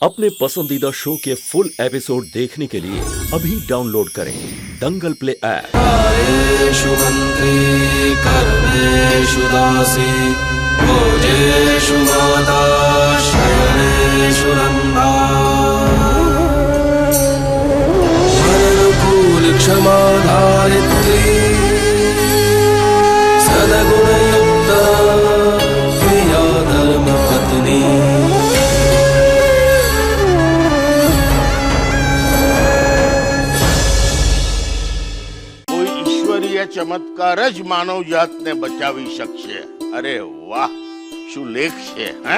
अपने पसंदीदा शो के फुल एपिसोड देखने के लिए अभी डाउनलोड करें दंगल प्ले ऐप। कार्येषु मन्त्री कर्मेषु दासी भोजेषु माता शयनेषु रम्भा मननुकूल क्षमा धारित्री सद्गुणयुक्ता प्रिया धर्मपत्नी। ચમત્કાર જ માનવ જાતને બચાવી શકશે। અરે વાહ, શું લેખ છે હે?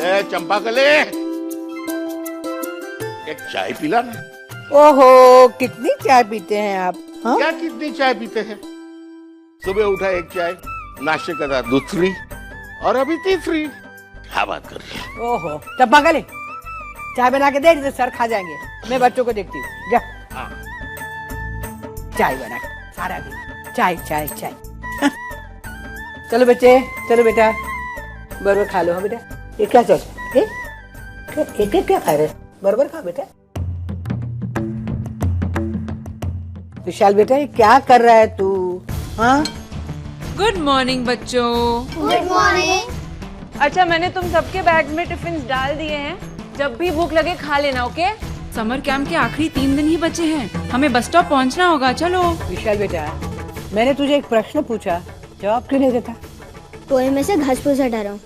એ ચંપાકલી, एक चाय पिला ना। ओहो, कितनी चाय पीते हैं आप? हाँ? क्या कितनी चाय पीते हैं? सुबह उठा एक चाय, नाश्ते का दूसरी और अभी तीसरी। क्या बात कर रही है? ओहो, चंपाकली, चाय बना के दे, सर खा जाएंगे। मैं बच्चों को देखती हूँ, जा। हाँ। चाय बना सारा दिन चाय चाय चाय। चलो बच्चे, चलो बेटा, बरबर खा लो। हाँ बेटा, ये क्या चल एक क्या खा रहे? बरबर खा बेटा। विशाल बेटा, ये क्या कर रहा है तू? हाँ, गुड मॉर्निंग बच्चों। Good morning. अच्छा, मैंने तुम सबके बैग में टिफिन डाल दिए हैं। जब भी भूख लगे खा लेना, ओके? समर कैंप के आखिरी 3 दिन ही बचे हैं, हमें बस स्टॉप पहुंचना होगा। चलो। विशाल बेटा, मैंने तुझे एक प्रश्न पूछा, जवाब क्यों नहीं देता? पोहे में से घास फूस हटा रहा हूँ।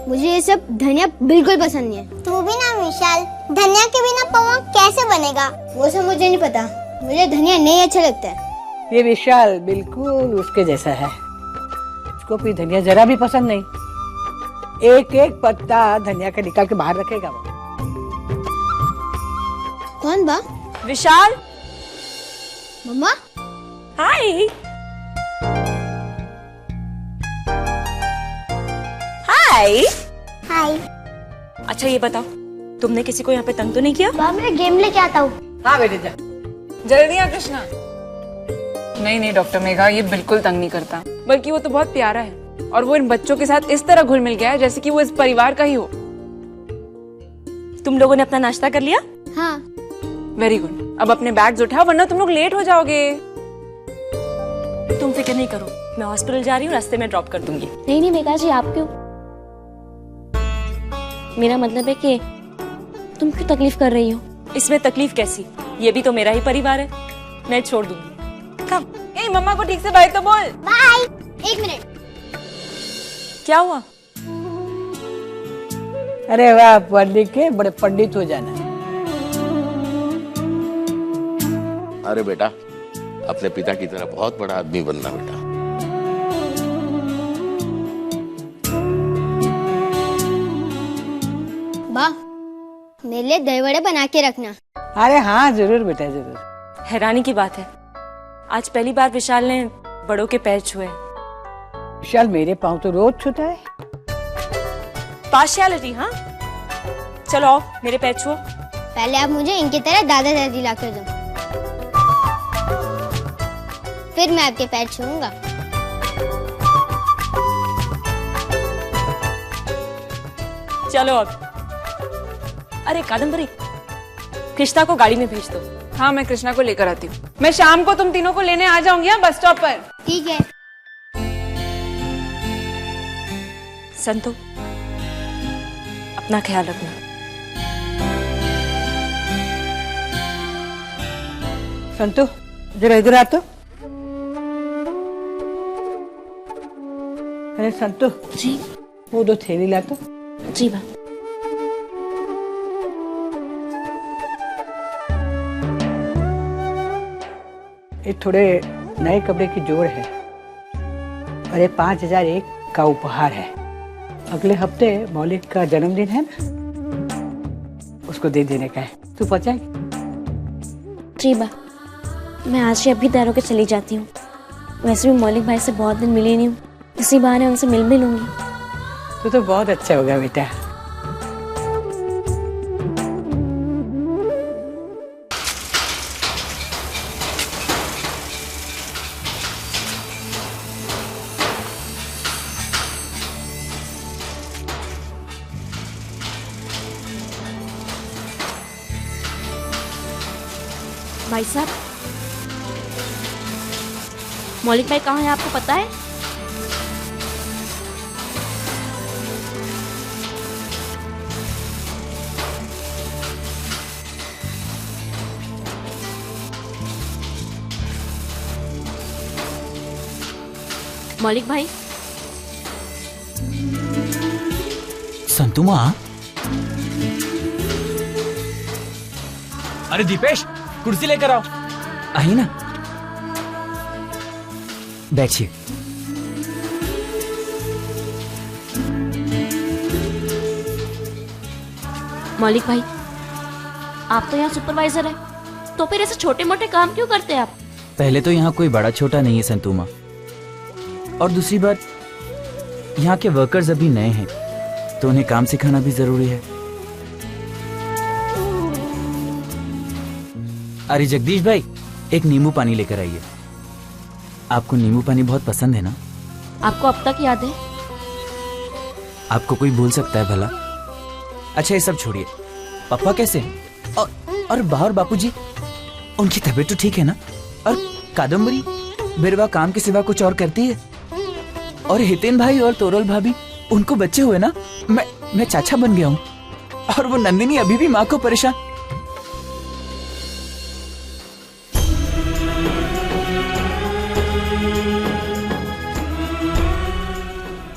मुझे ये सब धनिया बिल्कुल पसंद नहीं है। तू भी ना विशाल, धनिया के बिना पोहा कैसे बनेगा? वो सब मुझे नहीं पता, मुझे धनिया नहीं अच्छा लगता है। ये विशाल बिल्कुल उसके जैसा है, उसको भी धनिया जरा भी पसंद नहीं। एक एक पत्ता धनिया का निकाल के बाहर रखेगा वो। कौन बा? विशाल। मम्मा। हाय। हाय। हाय। अच्छा ये बताओ, तुमने किसी को यहाँ पे तंग तो नहीं किया? बा, मैं गेम लेके आता हूँ। हाँ बेटे, जा जल्दी आ कृष्णा। नहीं डॉक्टर मेघा, ये बिल्कुल तंग नहीं करता, बल्कि वो तो बहुत प्यारा है और वो इन बच्चों के साथ इस तरह घुल मिल गया है जैसे कि वो इस परिवार का ही हो। तुम लोगों ने अपना नाश्ता कर लिया? हाँ। Very good. अब अपने बैग्स उठाओ वरना तुम लोग लेट हो जाओगे। तुम फिक्र नहीं करो, मैं हॉस्पिटल जा रही हूँ, रास्ते में ड्रॉप कर दूंगी। नहीं मेघा जी, आप क्यों? मेरा मतलब है कि तुम क्यों तकलीफ कर रही हो? इसमें तकलीफ कैसी, ये भी तो मेरा ही परिवार है, मैं छोड़ दूंगी। कब? ए, मम्मा को ठीक से बाय तो बोल। बाय। 1 मिनट। क्या हुआ? अरे वाह, पढ़ लिख के बड़े पंडित हो जाना। अरे बेटा, अपने पिता की तरह बहुत बड़ा आदमी बनना बेटा। बा, मेरे लिए दही वड़े बना के रखना। अरे हाँ, जरूर बेटा, जरूर। हैरानी की बात है, आज पहली बार विशाल ने बड़ों के पैर छुए। विशाल मेरे पाँव तो रोज छूता है। पार्शियलिटी, हाँ? चलो आओ, मेरे पैर छुओ। पहले आप मुझे इनकी तरह दादा दादी ला कर दो, फिर मैं आपके पैर छूऊंगा। चलो अब। अरे कादम्बरी, कृष्णा को गाड़ी में भेज दो। हाँ, मैं कृष्णा को लेकर आती हूँ। मैं शाम को तुम तीनों को लेने आ जाऊंगी यहाँ बस स्टॉप पर। ठीक है। संतो, अपना ख्याल रखना। संतु, जरा इधर आ तो। अरे संतु जी। वो 2 थैली ला तो। जी बा। ये थोड़े नए कपड़े की जोड़ है और ये 5001 का उपहार है। अगले हफ्ते मौलिक का जन्मदिन है ना, उसको दे देने का है। तू पहुंचाएगी? जी बा, मैं आज से अभी तैयार होकर चली जाती हूँ। वैसे भी मौलिक भाई से बहुत दिन मिली नहीं हूँ, इसी बहाने उनसे मिल भी लूंगी। तो बहुत अच्छा होगा बेटा। भाई साहब, मौलिक भाई कहाँ है आपको पता है? मौलिक भाई, संतु माँ। अरे दीपेश, कुर्सी लेकर आओ। आई ना, बैठिए। मौलिक भाई, आप तो यहाँ सुपरवाइजर हैं, तो फिर ऐसे छोटे मोटे काम क्यों करते हैं आप? पहले तो यहाँ कोई बड़ा छोटा नहीं है संतु माँ, और दूसरी बात, यहाँ के वर्कर्स अभी नए हैं, तो उन्हें काम सिखाना भी जरूरी है। अरे जगदीश भाई, एक नींबू पानी लेकर आइए। आपको नींबू पानी बहुत पसंद है ना? आपको अब तक याद है? आपको कोई भूल सकता है भला? अच्छा ये सब छोड़िए, पापा कैसे हैं? और बाहर बापूजी, उनकी तबीयत तो ठीक है ना? और कादम्बरी बिरवा काम के सिवा कुछ और करती है? और हितेन भाई और तोरल भाभी, उनको बच्चे हुए ना? मैं चाचा बन गया हूँ। और वो नंदिनी अभी भी माँ को परेशान।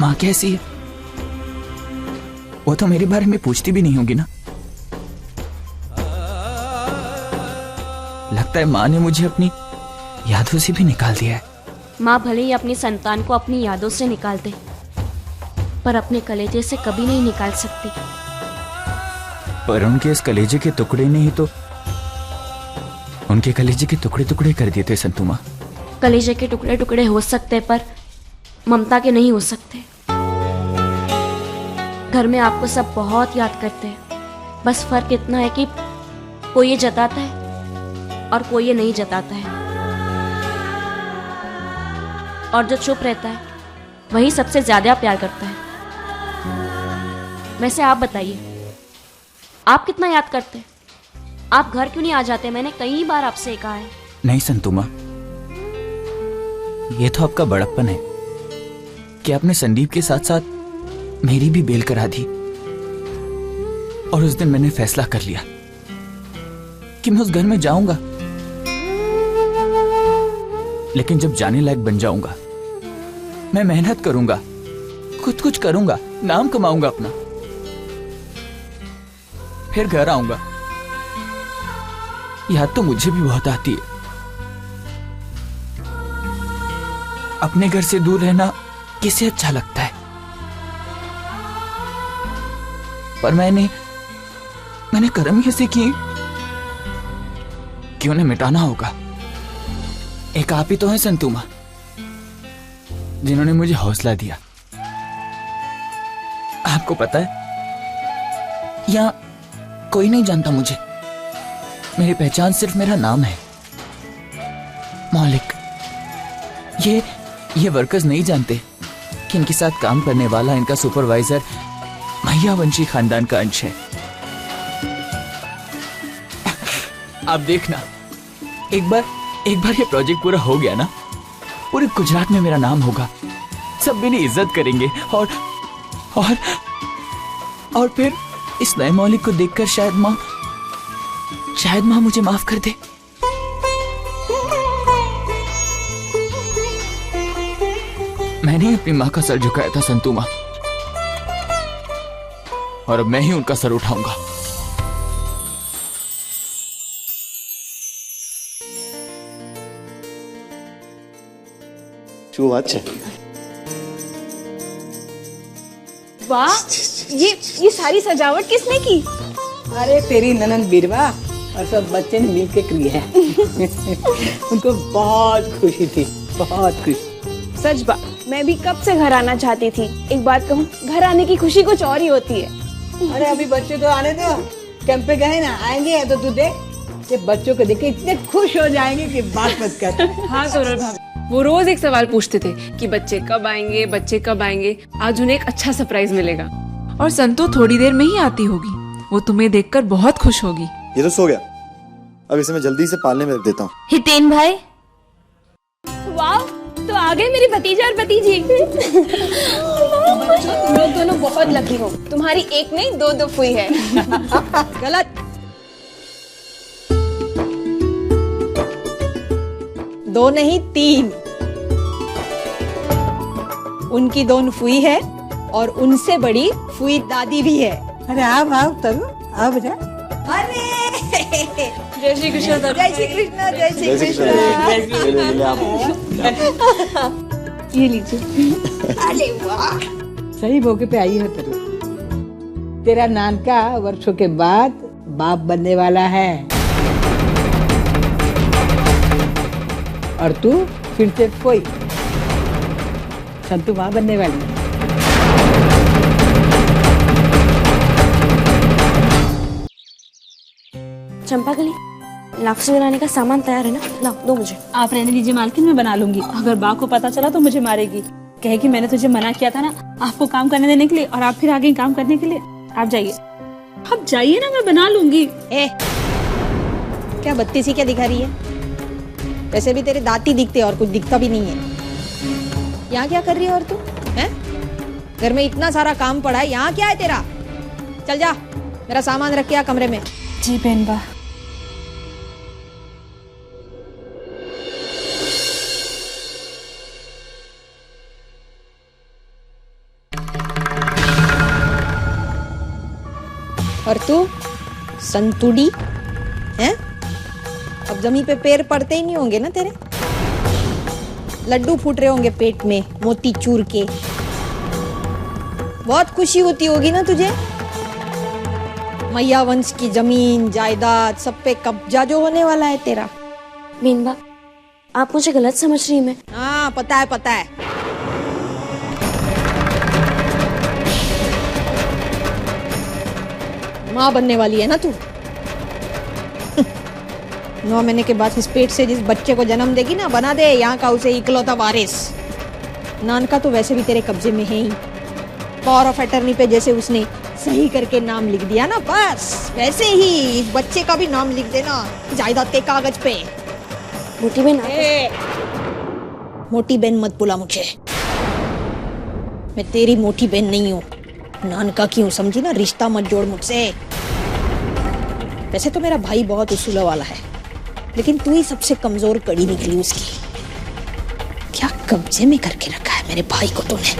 माँ कैसी है? वो तो मेरे बारे में पूछती भी नहीं होगी ना? लगता है माँ ने मुझे अपनी यादों से भी निकाल दिया है। माँ भले ही अपनी संतान को अपनी यादों से निकाल दे, पर अपने कलेजे से कभी नहीं निकाल सकती। पर उनके इस कलेजे के टुकड़े ने ही तो उनके कलेजे के टुकड़े टुकड़े कर दिए थे संतु माँ। कलेजे के टुकड़े टुकड़े हो सकते, पर ममता के नहीं हो सकते। घर में आपको सब बहुत याद करते हैं, बस फर्क इतना है कि कोई ये जताता है और कोई ये नहीं जताता है। और जो चुप रहता है वही सबसे ज्यादा प्यार करता है। वैसे आप बताइए, आप कितना याद करते हैं? आप घर क्यों नहीं आ जाते? मैंने कई बार आपसे कहा है। नहीं संतु माँ, ये तो आपका बड़प्पन है कि आपने संदीप के साथ साथ मेरी भी बेल करा दी। और उस दिन मैंने फैसला कर लिया कि मैं उस घर में जाऊंगा, लेकिन जब जाने लायक बन जाऊंगा, मैं मेहनत करूंगा, खुद कुछ करूंगा, नाम कमाऊंगा अपना, फिर घर आऊंगा। याद तो मुझे भी बहुत आती है। अपने घर से दूर रहना किसे अच्छा लगता है? पर मैंने कर्म ही ऐसे किए कि उन्हें मिटाना होगा। एक आप ही तो हैं संतु माँ, जिन्होंने मुझे हौसला दिया। आपको पता है, यहाँ कोई नहीं जानता मुझे। मेरी पहचान सिर्फ मेरा नाम है, मौलिक। ये वर्कर्स नहीं जानते कि इनके साथ काम करने वाला इनका सुपरवाइजर मैयावंशी खानदान का अंश है। आप देखना, एक बार ये प्रोजेक्ट पूरा हो गया ना, पूरे गुजरात में मेरा नाम होगा, सब मेरी इज्जत करेंगे। और फिर इस नए मौलिक को देखकर शायद माँ मुझे माफ कर दे। मैंने अपनी माँ का सर झुकाया था संतु माँ, और अब मैं ही उनका सर उठाऊंगा। वाह, ये सारी सजावट किसने की? अरे तेरी ननद बीरवा और सब बच्चे ने मिलके की है। उनको बहुत खुशी थी, बहुत खुशी। सच बात, मैं भी कब से घर आना चाहती थी। एक बात कहूँ, घर आने की खुशी कुछ और ही होती है। अरे अभी बच्चे तो आने दो, कैंप पे गए ना, आएंगे तो तू देख, ये बच्चों को देख के इतने खुश हो जाएंगे कि बात मत कर। हाँ तोरल भाभी, वो रोज एक सवाल पूछते थे कि बच्चे कब आएंगे, बच्चे कब आएंगे। आज उन्हें एक अच्छा सरप्राइज मिलेगा। और संतु थोड़ी देर में ही आती होगी, वो तुम्हें देखकर बहुत खुश होगी। ये तो सो गया, अब इसे मैं जल्दी से पालने में रख देता हूँ। हितेन भाई, वाह, तो आ गए मेरी भतीजा और भतीजी। तुम लोग दोनों बहुत लकी हो, तुम्हारी एक नहीं दो दो फुई है। गलत। दो नहीं 3। उनकी 2 फुई है और उनसे बड़ी फुई दादी भी है। अरे आओ तनु, आओ बेटा। अरे जय श्री कृष्ण। जय श्री कृष्ण, जय श्री कृष्ण। ये लीजिए। अरे वाह, सही मौके पे आई है तनु। तेरा नानका वर्षों के बाद बाप बनने वाला है और तू फिर से कोई संतु माँ बनने वाली है। चंपाकली, लापसी बनाने का सामान तैयार है ना? लाओ, दो मुझे। आप रहने दीजिए मालकिन, मैं बना लूंगी। अगर बा को पता चला तो मुझे मारेगी, कहेगी मैंने तुझे मना किया था ना आपको काम करने देने के लिए, और आप फिर आ गई काम करने के लिए। आप जाइए, आप जाइए ना, मैं बना लूंगी। क्या बत्तीसी क्या दिखा रही है? वैसे भी तेरे दांत ही दिखते और कुछ दिखता भी नहीं है। यहाँ क्या कर रही है और तू? हैं? घर में इतना सारा काम पड़ा है, यहाँ क्या है तेरा? चल जा, मेरा सामान रख के आ कमरे में। जी बहन बा। और तू संतुड़ी हैं? अब जमीन पे पैर पड़ते ही नहीं होंगे ना तेरे? लड्डू फूट रहे होंगे पेट में मोती चूर के। बहुत खुशी होती होगी ना तुझे? मैया वंश की जमीन जायदाद सब पे कब्जा जो होने वाला है तेरा। मीनबा, आप मुझे गलत समझ रही हैं। हाँ पता है पता है। माँ बनने वाली है ना तू? 9 महीने के बाद इस पेट से जिस बच्चे को जन्म देगी ना, बना दे यहाँ का उसे इकलौता वारिस। नानका तो वैसे भी तेरे कब्जे में है ही। पावर ऑफ अटर्नी पे जैसे उसने सही करके नाम लिख दिया ना, बस वैसे ही इस बच्चे का भी नाम लिख देना जायदाद के कागज पे। मोटी बहन, मोटी बहन मत बुला मुझे, मैं तेरी मोटी बहन नहीं हूँ, नानका की हूँ, समझी ना? रिश्ता मत जोड़ मुझसे। वैसे तो मेरा भाई बहुत उसूलों वाला है, लेकिन तू ही सबसे कमजोर कड़ी निकली उसकी। क्या कब्जे में करके रखा है मेरे भाई को तूने?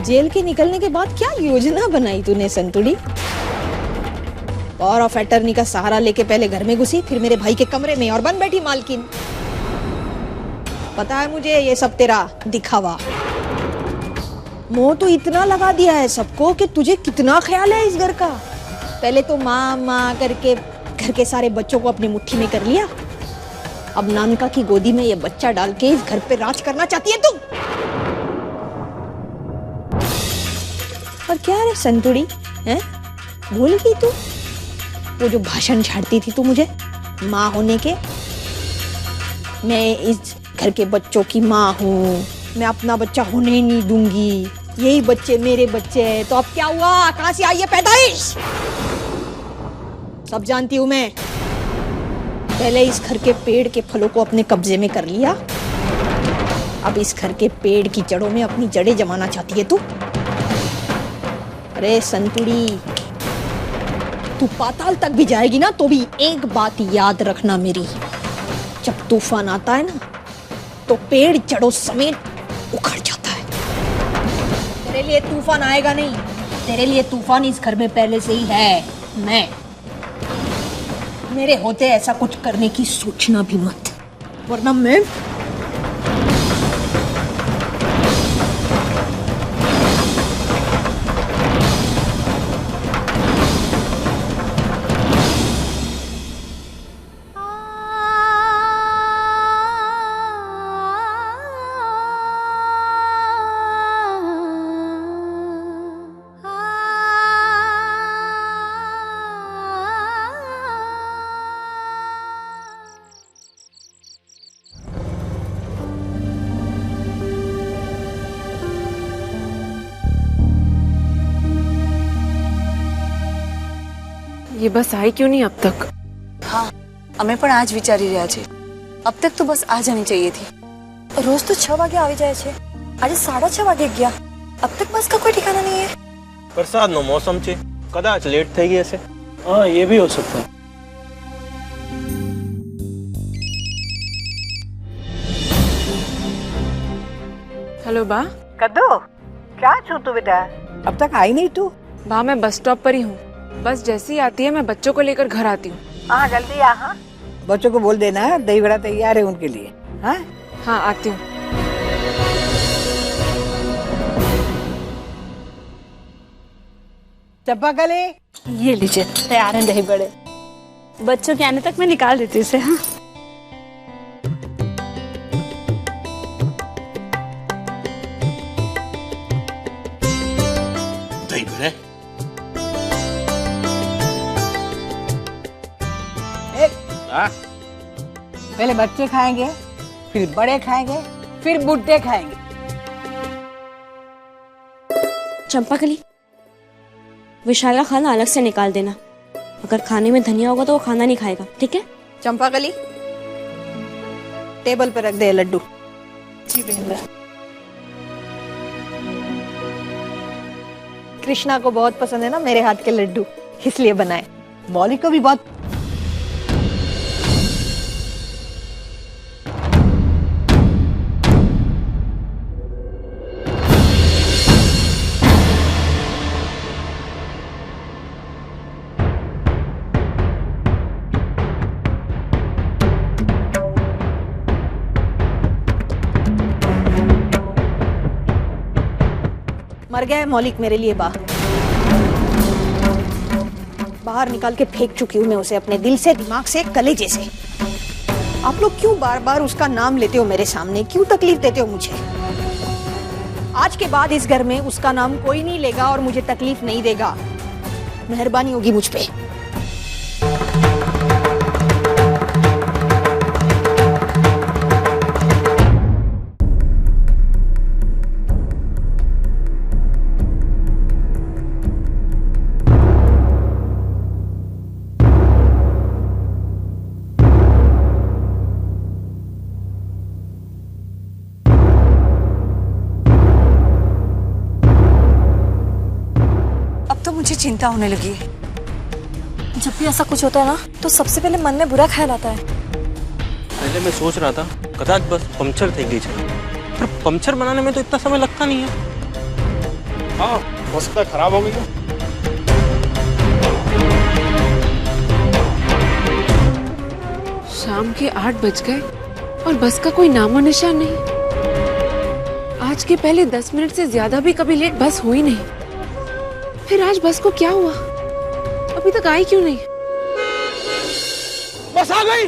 जेल के निकलने के बाद क्या योजना बनाई तूने संतुड़ी? पावर ऑफ अटर्नी का सहारा लेके पहले घर में घुसी, फिर मेरे भाई के कमरे में और बन बैठी मालकिन। पता है मुझे ये सब तेरा दिखावा। मोह तो इतना लगा दिया है सबको कि तुझे कितना ख्याल है इस घर का। पहले तो माँ माँ करके घर के सारे बच्चों को अपनी मुट्ठी में कर लिया, अब नानका की गोदी में ये बच्चा डाल के इस घर पे राज करना चाहती है तू। और क्या रे संतुड़ी, हैं? भूल गई तू वो जो भाषण झाड़ती थी तू मुझे माँ होने के? मैं इस घर के बच्चों की माँ हूँ, मैं अपना बच्चा होने ही नहीं दूंगी, यही बच्चे मेरे बच्चे हैं। तो अब क्या हुआ? कहां से आई है पैदाइश? सब जानती हूं मैं। पहले इस घर के पेड़ के फलों को अपने कब्जे में कर लिया, अब इस घर के पेड़ की जड़ों में अपनी जड़ें जमाना चाहती है तू। अरे संतुड़ी, तू पाताल तक भी जाएगी ना तो भी एक बात याद रखना मेरी, जब तूफान आता है ना तो पेड़ जड़ों समेत उखड़ जाता है। तेरे लिए तूफान आएगा नहीं, तेरे लिए तूफान इस घर में पहले से ही है। मैं मेरे होते ऐसा कुछ करने की सोचना भी मत, वरना मैं ये बस आई क्यों नहीं अब तक? અમે પણ આ જ વિચારી રહ્યા છીએ. अब तक तो बस आ जानी चाहिए थी. रोज तो 6 વાગે આવી જાય છે. આજે 6:30 વાગે ગયા. अब तक बस का कोई ठिकाना नहीं है. વરસાદનો મોસમ છે, કદાચ લેટ થઈ ગઈ હશે. हाँ ये भी हो सकता है. हेलो बा. कद्दू क्या छू तू बेटा, अब तक आई नहीं तू? बा मैं बस स्टॉप पर ही हूँ. बस जैसे ही आती है मैं बच्चों को लेकर घर आती हूँ. हाँ जल्दी आ. हाँ बच्चों को बोल देना दही बड़ा तैयार है उनके लिए. हाँ हाँ आती हूँ. चंपा कली ये लीजिए तैयार है दही बड़े. बच्चों के आने तक मैं निकाल देती इसे. हाँ दही बड़े पहले बच्चे खाएंगे, फिर बड़े खाएंगे, फिर बुढ़े खाएंगे. चंपाकली, विशाल का खाना अलग से निकाल देना. अगर खाने में धनिया होगा तो वो खाना नहीं खाएगा, ठीक है? चंपाकली, टेबल पर रख दे लड्डू. जी बहन. कृष्णा को बहुत पसंद है ना मेरे हाथ के लड्डू, इसलिए बनाए. मौलिक को भी बहुत. मर गया है मौलिक मेरे लिए. बाहर निकाल के फेंक चुकी हूँ मैं उसे, अपने दिल से, दिमाग से, कलेजे से. आप लोग क्यों बार बार उसका नाम लेते हो मेरे सामने? क्यों तकलीफ देते हो मुझे? आज के बाद इस घर में उसका नाम कोई नहीं लेगा और मुझे तकलीफ नहीं देगा. मेहरबानी होगी मुझ पे. मुझे चिंता होने लगी है. जब भी ऐसा कुछ होता है ना तो सबसे पहले मन में बुरा ख्याल आता है. पहले मैं सोच रहा था कदाच बस पंक्चर થઈ ગઈ છે, पर पंक्चर बनाने में तो इतना समय लगता नहीं है. हाँ हो सकता है खराब हो गई. शाम के 8 बज गए और बस का कोई नामो निशान नहीं. आज के पहले 10 मिनट से ज्यादा भी कभी लेट बस हुई नहीं. फिर आज बस को क्या हुआ? अभी तक आई क्यों नहीं? बस आ गई.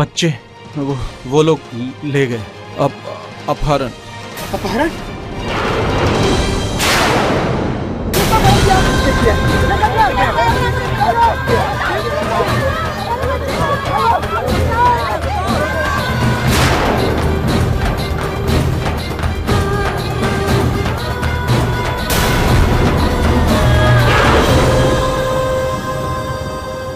बच्चे वो लोग ले गए. अपहरण. अपहरण